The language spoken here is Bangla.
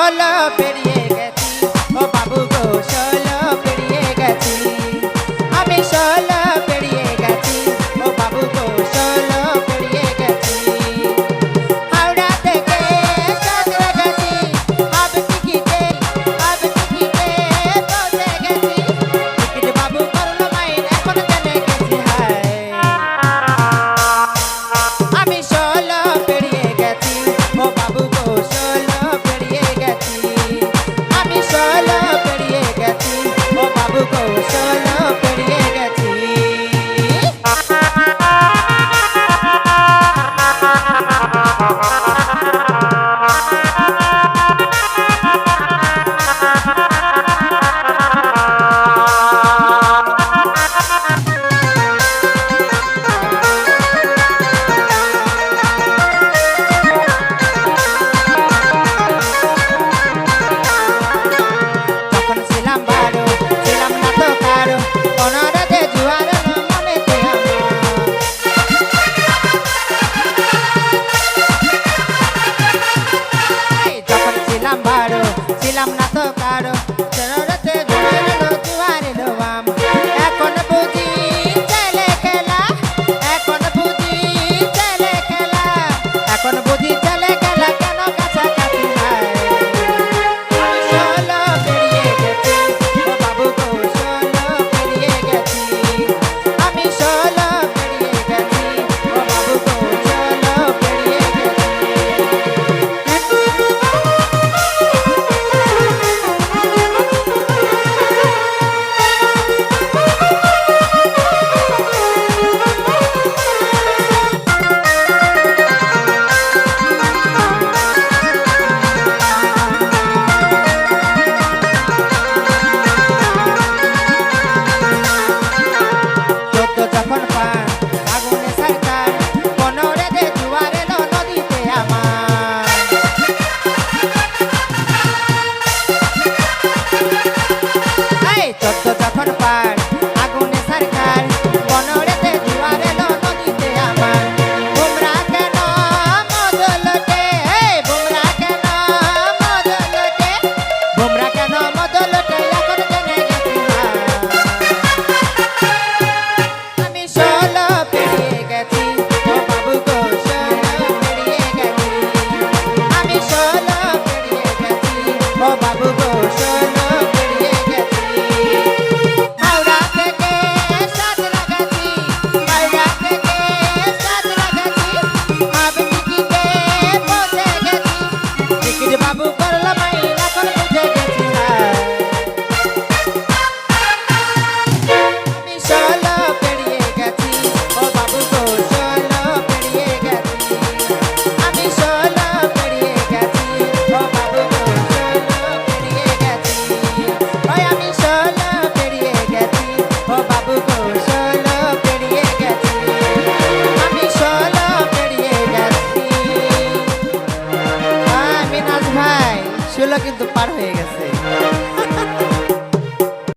ষোলো পেরিয়ে গেছি ও বাবু গো ষোলো পেরিয়ে গেছি আমি ষোলো পেরিয়ে গেছি ও বাবু গো ষোলো পেরিয়ে গেছি হাওড়া থেকে সাঁতরাগাছি হাফ টিকিটে পৌঁছে গেছি টিকিট বাবু করলো মাইন এখন জেনে গেছি হায় আমি ষোলো পেরিয়ে গেছি ও বাবু গো ষোলো পেরিয়ে গেছি আমি ষোলো পেরিয়ে গেছি ও বাবু গো ষোলো পেরিয়ে গেছি তখন ছিলাম বারো ছিলাম না তো কারো কোনো রাতে জুয়ার মনেতে যখন ছিলাম বারো ছিলাম না তো কারো কোনো রাতে জুয়ার এলো এখন বুঝি ছেলে খেলা এখন বুঝি ছেলে খেলা এখন বুঝি ছেলে খেলা কেন কাছাকাছি হয় ষোলো পেরিয়ে গেছি ও বাবু গো ষোলো পেরিয়ে গেছি আমি ষোলো পেরিয়ে গেছি ও বাবু গো ষোলো পেরিয়ে গেছি চোদ্দ যখন পান আগুনে সরকার পনেরো দে জুয়ার এলো নদীতে আমার এই চোদ্দ যখন পান আগুনে সরকার পনেরো দে জুয়ার এলো নদীতে আমার বুমরা কেন মদলটে বুমরা কেন মদলটে বুমরা কেন মদলটে এখন জেনে গেছি আমি ষোলো পেরিয়ে গেছি ও বাবু গো ষোলো পেরিয়ে গেছি আমি ষোলো পেরিয়ে গেছি ও বাবু গো ষোলো পেরিয়ে গেছি হাওড়া থেকে সাঁতরাগাছি হাওড়া থেকে সাঁতরাগাছি হাফ টিকিটে পৌঁছে গেছি টিকিট বাবু করলো মাইন এখন বুঝে গেছি আমি ষোলো পেরিয়ে গেছি ও বাবু গো ষোলো পেরিয়ে গেছি আমি ষোলো পেরিয়ে গেছি ও বাবু গো ষোলো পেরিয়ে গেছি ওই আমি ষোলো পেরিয়ে গেছি ও বাবু গো ষোলো পেরিয়ে গেছি আমি ষোলো পেরিয়ে গেছি মিনাজ ভাই ষোলো কিন্তু পার হয়ে গেছে।